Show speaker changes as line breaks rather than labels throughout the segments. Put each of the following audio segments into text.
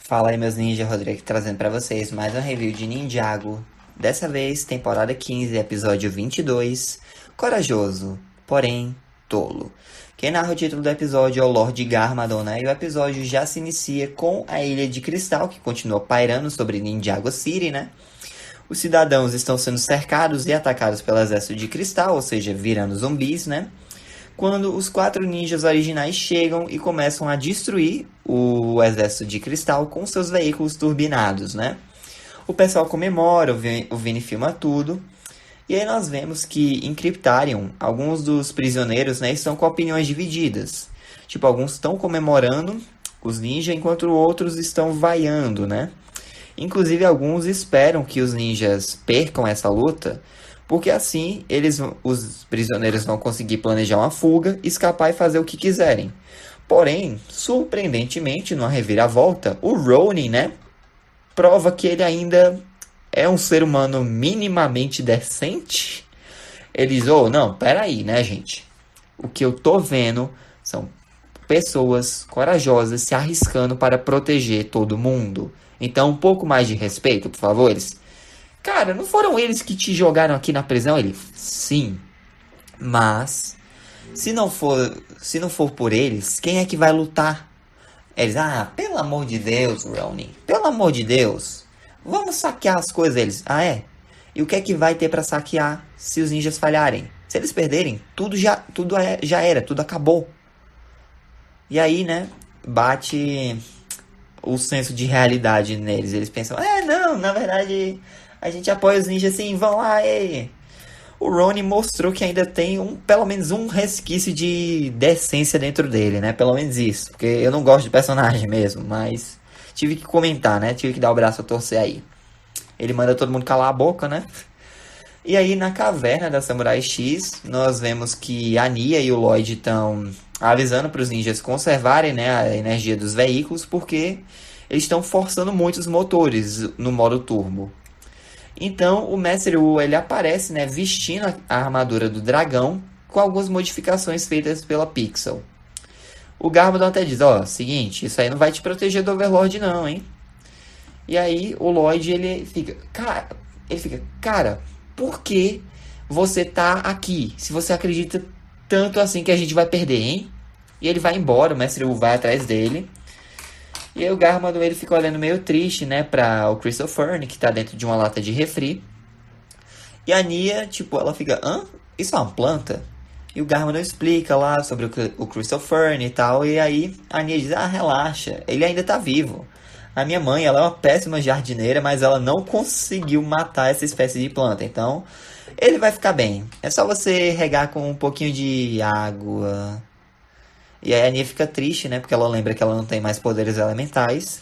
Fala aí, meus ninja, Rodrigo, trazendo pra vocês mais um review de Ninjago. Dessa vez, temporada 15, episódio 22, Corajoso, porém tolo. Quem narra o título do episódio é o Lord Garmadon, né? E o episódio já se inicia com a Ilha de Cristal, que continua pairando sobre Ninjago City, né? Os cidadãos estão sendo cercados e atacados pelo exército de cristal, ou seja, virando zumbis, né? Quando os quatro ninjas originais chegam e começam a destruir o exército de cristal com seus veículos turbinados, né? O pessoal comemora, o Vini filma tudo. E aí nós vemos que em Cryptarium, alguns dos prisioneiros, né, estão com opiniões divididas. Tipo, alguns estão comemorando os ninjas, enquanto outros estão vaiando, né? Inclusive, alguns esperam que os ninjas percam essa luta, porque assim os prisioneiros vão conseguir planejar uma fuga, escapar e fazer o que quiserem. Porém, surpreendentemente, numa reviravolta, o Ronin, né, prova que ele ainda é um ser humano minimamente decente. Eles, não, peraí, né, gente? O que eu tô vendo são pessoas corajosas se arriscando para proteger todo mundo. Então, um pouco mais de respeito, por favor. Cara, não foram eles que te jogaram aqui na prisão? Ele, sim. Mas, se não for por eles, quem é que vai lutar? Eles, pelo amor de Deus, Ronin. Pelo amor de Deus. Vamos saquear as coisas deles. Ah, é? E o que é que vai ter para saquear se os ninjas falharem? Se eles perderem, já era, tudo acabou. E aí, né, bate o senso de realidade neles. Eles pensam, não, na verdade, a gente apoia os ninjas assim, vão lá, ei. O Ronin mostrou que ainda tem pelo menos um resquício de decência dentro dele, né? Pelo menos isso. Porque eu não gosto de personagem mesmo, mas tive que comentar, né? Tive que dar o braço a torcer aí. Ele manda todo mundo calar a boca, né? E aí, na caverna da Samurai X, nós vemos que a Nia e o Lloyd estão avisando para os ninjas conservarem, né, a energia dos veículos, porque eles estão forçando muito os motores no modo turbo. Então, o Mestre Wu, ele aparece, né, vestindo a armadura do dragão, com algumas modificações feitas pela Pixel. O Garmadon até diz, seguinte, isso aí não vai te proteger do Overlord não, hein? E aí, o Lloyd, cara, por que você tá aqui? Se você acredita tanto assim que a gente vai perder, hein? E ele vai embora, o Mestre Wu vai atrás dele. E aí o Garmadon, ele fica olhando meio triste, né, pra o Crystal Fern, que tá dentro de uma lata de refri. E a Nia, tipo, ela fica, isso é uma planta? E o Garmadon explica lá sobre o Crystal Fern e tal. E aí a Nia diz, relaxa, ele ainda tá vivo. A minha mãe, ela é uma péssima jardineira, mas ela não conseguiu matar essa espécie de planta. Então, ele vai ficar bem. É só você regar com um pouquinho de água. E aí a Nia fica triste, né? Porque ela lembra que ela não tem mais poderes elementais.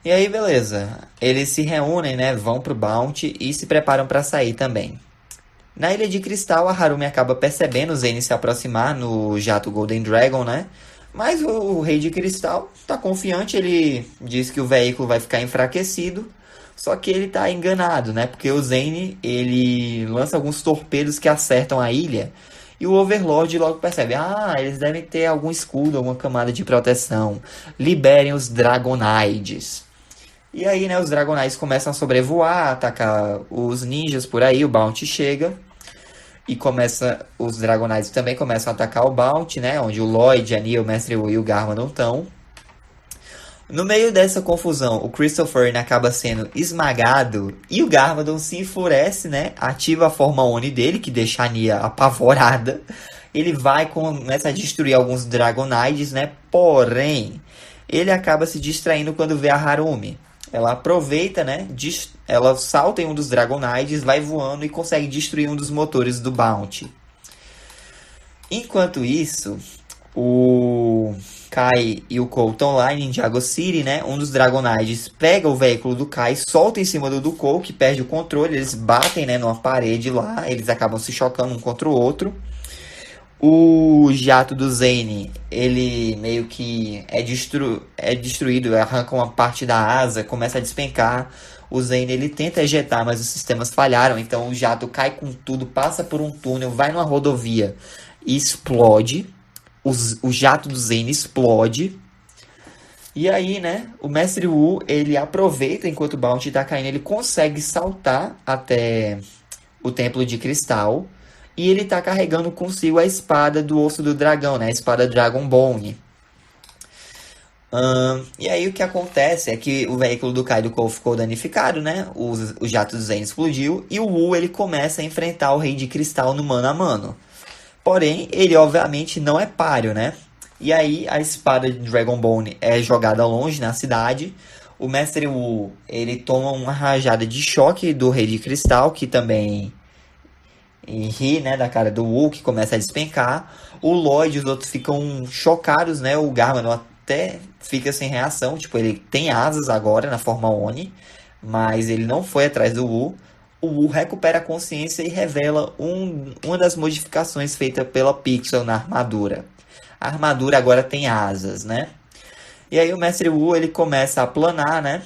E aí, beleza. Eles se reúnem, né? Vão pro Bounty e se preparam para sair também. Na Ilha de Cristal, a Harumi acaba percebendo o Zane se aproximar no jato Golden Dragon, né? Mas o Rei de Cristal tá confiante, ele diz que o veículo vai ficar enfraquecido. Só que ele tá enganado, né? Porque o Zane, ele lança alguns torpedos que acertam a ilha. E o Overlord logo percebe, eles devem ter algum escudo, alguma camada de proteção. Liberem os Dragonides. E aí, né, os Dragonides começam a sobrevoar, atacar os ninjas por aí, o Bounty chega. E os Dragonites também começam a atacar o Bounty, né? Onde o Lloyd, a Nia, o Mestre Wu e o Garmadon estão. No meio dessa confusão, o Christopher acaba sendo esmagado e o Garmadon se enfurece, né? Ativa a forma Oni dele, que deixa a Nia apavorada. Ele começa a destruir alguns Dragonides, né? Porém, ele acaba se distraindo quando vê a Harumi. Ela aproveita, né? Ela salta em um dos Dragonides, vai voando e consegue destruir um dos motores do Bounty. Enquanto isso, o Kai e o Cole estão lá em Ninjago City, né? Um dos Dragonides pega o veículo do Kai, solta em cima do Cole, que perde o controle. Eles batem, né, numa parede lá. Eles acabam se chocando um contra o outro. O jato do Zane, ele meio que é destruído, arranca uma parte da asa, começa a despencar. O Zane, ele tenta ejetar, mas os sistemas falharam. Então o jato cai com tudo, passa por um túnel, vai numa rodovia e explode. O jato do Zane explode. E aí, né, o Mestre Wu, ele aproveita enquanto o Bounty tá caindo, ele consegue saltar até o Templo de Cristal. E ele tá carregando consigo a espada do Osso do Dragão, né, a espada Dragon Bone. E aí o que acontece é que o veículo do Kaido Cole ficou danificado, né? O jato do Zen explodiu e o Wu ele começa a enfrentar o Rei de Cristal no mano a mano. Porém, ele obviamente não é páreo, né? E aí a espada de Dragon Bone é jogada longe na cidade. O Mestre Wu, ele toma uma rajada de choque do Rei de Cristal, que também ri, né, da cara do Wu, que começa a despencar. O Lloyd e os outros ficam chocados, né? O Garman até fica sem reação. Tipo, ele tem asas agora na forma Oni, mas ele não foi atrás do Wu. O Wu recupera a consciência e revela uma das modificações feitas pela Pixel na armadura. A armadura agora tem asas, né? E aí o Mestre Wu ele começa a planar, né?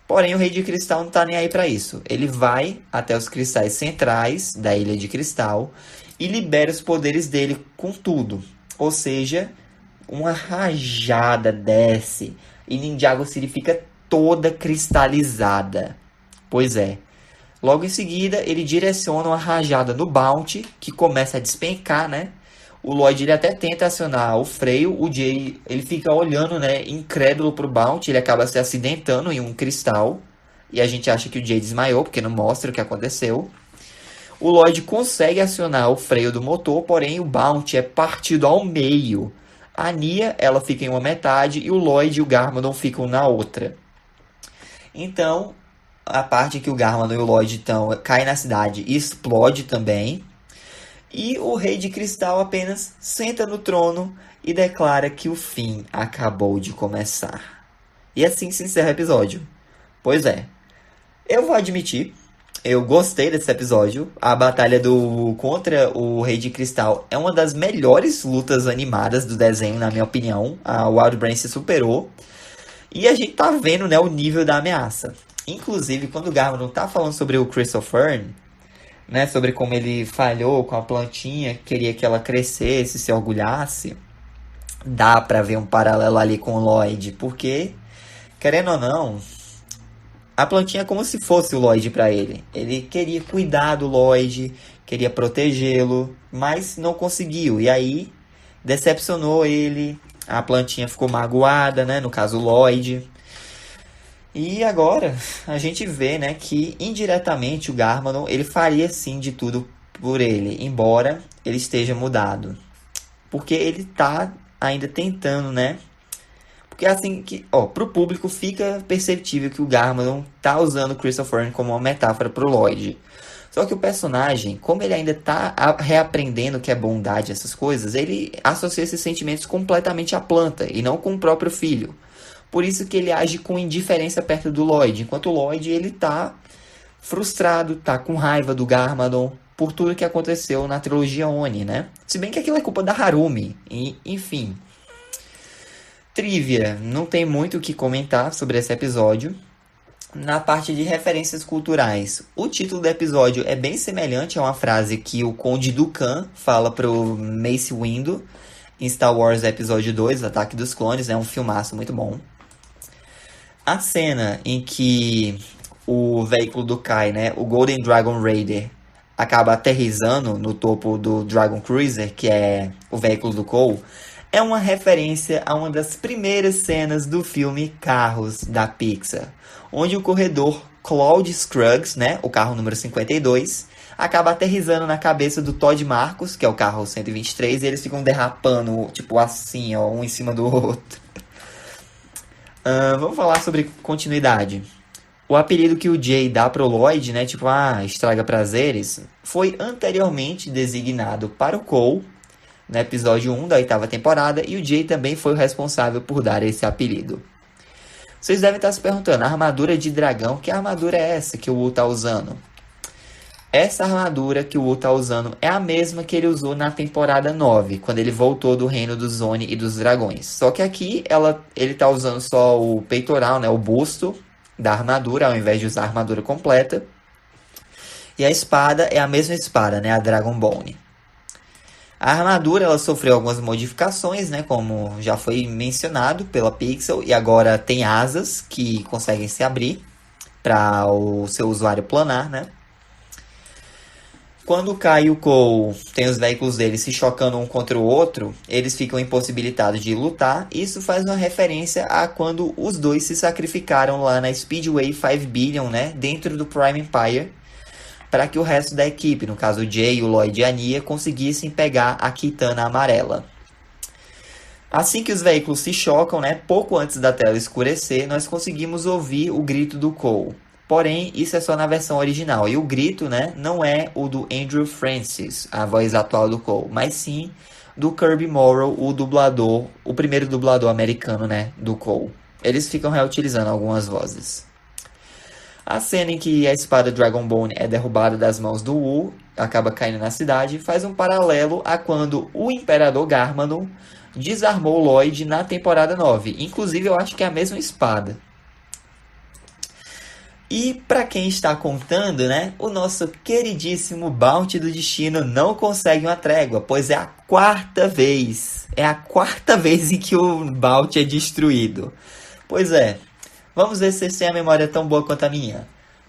Porém, o Rei de Cristal não tá nem aí para isso. Ele vai até os cristais centrais da Ilha de Cristal e libera os poderes dele com tudo. Ou seja, uma rajada desce e Ninjago City fica toda cristalizada. Pois é. Logo em seguida, ele direciona uma rajada no Bounty, que começa a despencar, né? O Lloyd ele até tenta acionar o freio, o Jay ele fica olhando, né, incrédulo pro Bounty, ele acaba se acidentando em um cristal e a gente acha que o Jay desmaiou porque não mostra o que aconteceu. O Lloyd consegue acionar o freio do motor, porém o Bounty é partido ao meio. A Nia ela fica em uma metade e o Lloyd e o Garmadon ficam na outra. Então a parte que o Garmadon e o Lloyd estão cai na cidade e explode também. E o Rei de Cristal apenas senta no trono e declara que o fim acabou de começar. E assim se encerra o episódio. Pois é, eu vou admitir, eu gostei desse episódio. A batalha do contra o Rei de Cristal é uma das melhores lutas animadas do desenho, na minha opinião. A Wild Brain se superou. E a gente tá vendo, né, o nível da ameaça. Inclusive, quando o Garmadon tá falando sobre o Crystal Fern, né, sobre como ele falhou com a plantinha, queria que ela crescesse, se orgulhasse, dá pra ver um paralelo ali com o Lloyd, porque, querendo ou não, a plantinha é como se fosse o Lloyd pra ele. Ele queria cuidar do Lloyd, queria protegê-lo, mas não conseguiu, e aí decepcionou ele, a plantinha ficou magoada, né, no caso o Lloyd. E agora a gente vê, né, que indiretamente o Garmadon ele faria sim de tudo por ele, embora ele esteja mudado, porque ele tá ainda tentando, né? Porque assim que, ó, pro público fica perceptível que o Garmadon tá usando o Christopher como uma metáfora pro Lloyd. Só que o personagem, como ele ainda tá reaprendendo o que é bondade, essas coisas, ele associa esses sentimentos completamente à planta e não com o próprio filho. Por isso que ele age com indiferença perto do Lloyd, enquanto o Lloyd ele tá frustrado, tá com raiva do Garmadon por tudo que aconteceu na trilogia Oni, né? Se bem que aquilo é culpa da Harumi, e, enfim. Trivia, não tem muito o que comentar sobre esse episódio. Na parte de referências culturais, o título do episódio é bem semelhante a uma frase que o Conde Dooku fala pro Mace Windu em Star Wars Episódio 2, Ataque dos Clones, é um filmaço muito bom. A cena em que o veículo do Kai, né, o Golden Dragon Raider, acaba aterrissando no topo do Dragon Cruiser, que é o veículo do Cole, é uma referência a uma das primeiras cenas do filme Carros da Pixar, onde o corredor Claude Scruggs, né, o carro número 52, acaba aterrissando na cabeça do Todd Marcos, que é o carro 123, e eles ficam derrapando, tipo assim, ó, um em cima do outro. Vamos falar sobre continuidade. O apelido que o Jay dá pro Lloyd, né, tipo, estraga prazeres, foi anteriormente designado para o Cole, no episódio 1 da 8ª temporada, e o Jay também foi o responsável por dar esse apelido. Vocês devem estar se perguntando, a armadura de dragão, que armadura é essa que o Wu tá usando? Essa armadura que o Wu tá usando é a mesma que ele usou na temporada 9, quando ele voltou do reino dos Oni e dos dragões. Só que aqui ele tá usando só o peitoral, né, o busto da armadura, ao invés de usar a armadura completa. E a espada é a mesma espada, né, a Dragon Bone. A armadura ela sofreu algumas modificações, né, como já foi mencionado pela Pixel, e agora tem asas que conseguem se abrir para o seu usuário planar, né? Quando o Kai e o Cole têm os veículos deles se chocando um contra o outro, eles ficam impossibilitados de lutar. Isso faz uma referência a quando os dois se sacrificaram lá na Speedway 5 Billion, né, dentro do Prime Empire, para que o resto da equipe, no caso o Jay, o Lloyd e a Nia, conseguissem pegar a Kitana amarela. Assim que os veículos se chocam, né, pouco antes da tela escurecer, nós conseguimos ouvir o grito do Cole. Porém, isso é só na versão original. E o grito, né, não é o do Andrew Francis, a voz atual do Cole, mas sim do Kirby Morrow, o dublador, o primeiro dublador americano, né, do Cole. Eles ficam reutilizando algumas vozes. A cena em que a espada Dragonbone é derrubada das mãos do Wu, acaba caindo na cidade, faz um paralelo a quando o Imperador Garmadon desarmou Lloyd na temporada 9. Inclusive, eu acho que é a mesma espada. E para quem está contando, né, o nosso queridíssimo Bounty do Destino não consegue uma trégua, pois é a quarta vez. É a quarta vez em que o Bounty é destruído. Pois é, vamos ver se vocês têm a memória tão boa quanto a minha.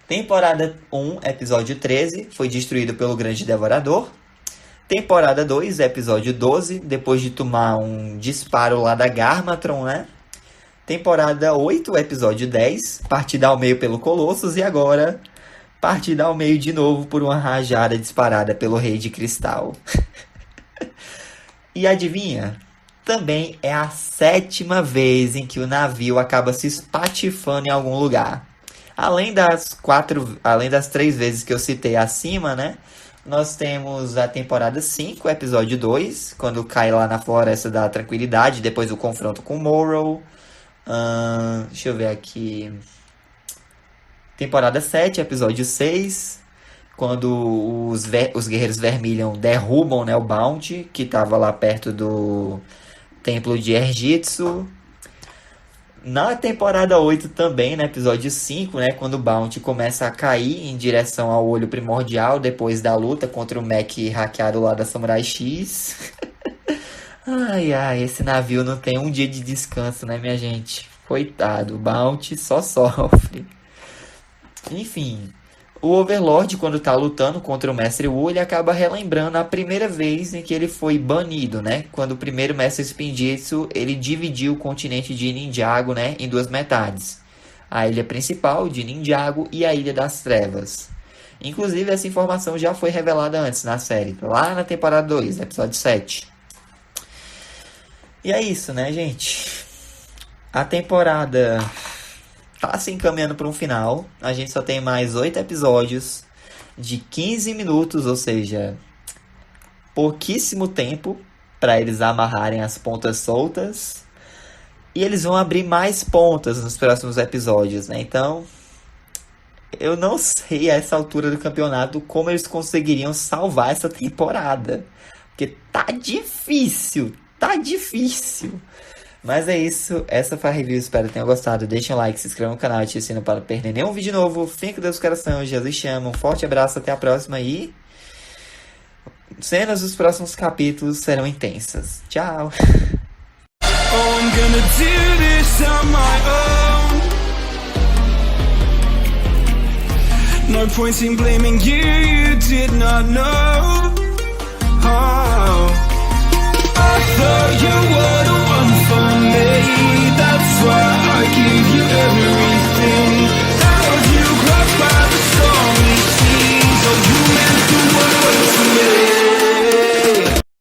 Temporada 1, episódio 13, foi destruído pelo Grande Devorador. Temporada 2, episódio 12, depois de tomar um disparo lá da Garmatron, né? Temporada 8, episódio 10, partida ao meio pelo Colossus. E agora, partida ao meio de novo por uma rajada disparada pelo Rei de Cristal. E adivinha? Também é a 7ª vez em que o navio acaba se espatifando em algum lugar. Além das 3 vezes que eu citei acima, né? Nós temos a temporada 5, episódio 2, quando cai lá na Floresta da Tranquilidade, depois do confronto com Morrow. Deixa eu ver aqui. Temporada 7, episódio 6, quando os Guerreiros Vermilion derrubam, né, o Bounty, que estava lá perto do Templo de Erjitsu. Na temporada 8 também, no episódio 5, né, quando o Bounty começa a cair em direção ao Olho Primordial, depois da luta contra o mech hackeado lá da Samurai X. Ai, esse navio não tem um dia de descanso, né, minha gente? Coitado, o Bounty só sofre. Enfim, o Overlord, quando tá lutando contra o Mestre Wu, ele acaba relembrando a primeira vez em que ele foi banido, né? Quando o primeiro Mestre Spinjitzu, ele dividiu o continente de Ninjago, né, em 2 metades. A ilha principal de Ninjago e a Ilha das Trevas. Inclusive, essa informação já foi revelada antes na série, lá na temporada 2, episódio 7. E é isso, né, gente? A temporada tá se encaminhando para um final. A gente só tem mais 8 episódios de 15 minutos, ou seja, pouquíssimo tempo para eles amarrarem as pontas soltas. E eles vão abrir mais pontas nos próximos episódios, né? Então, eu não sei a essa altura do campeonato como eles conseguiriam salvar essa temporada. Porque tá difícil. Mas é isso, essa foi a review, espero que tenham gostado. Deixem um like, se inscrevam no canal e ativem o sino para não perder nenhum vídeo novo. Fiquem com Deus no coração, Jesus chama. Um forte abraço, até a próxima e cenas dos próximos capítulos serão intensas. Tchau! I'm gonna do this on my own. No point in blaming you, you did not know. I thought you were the one for me. That's why I give you every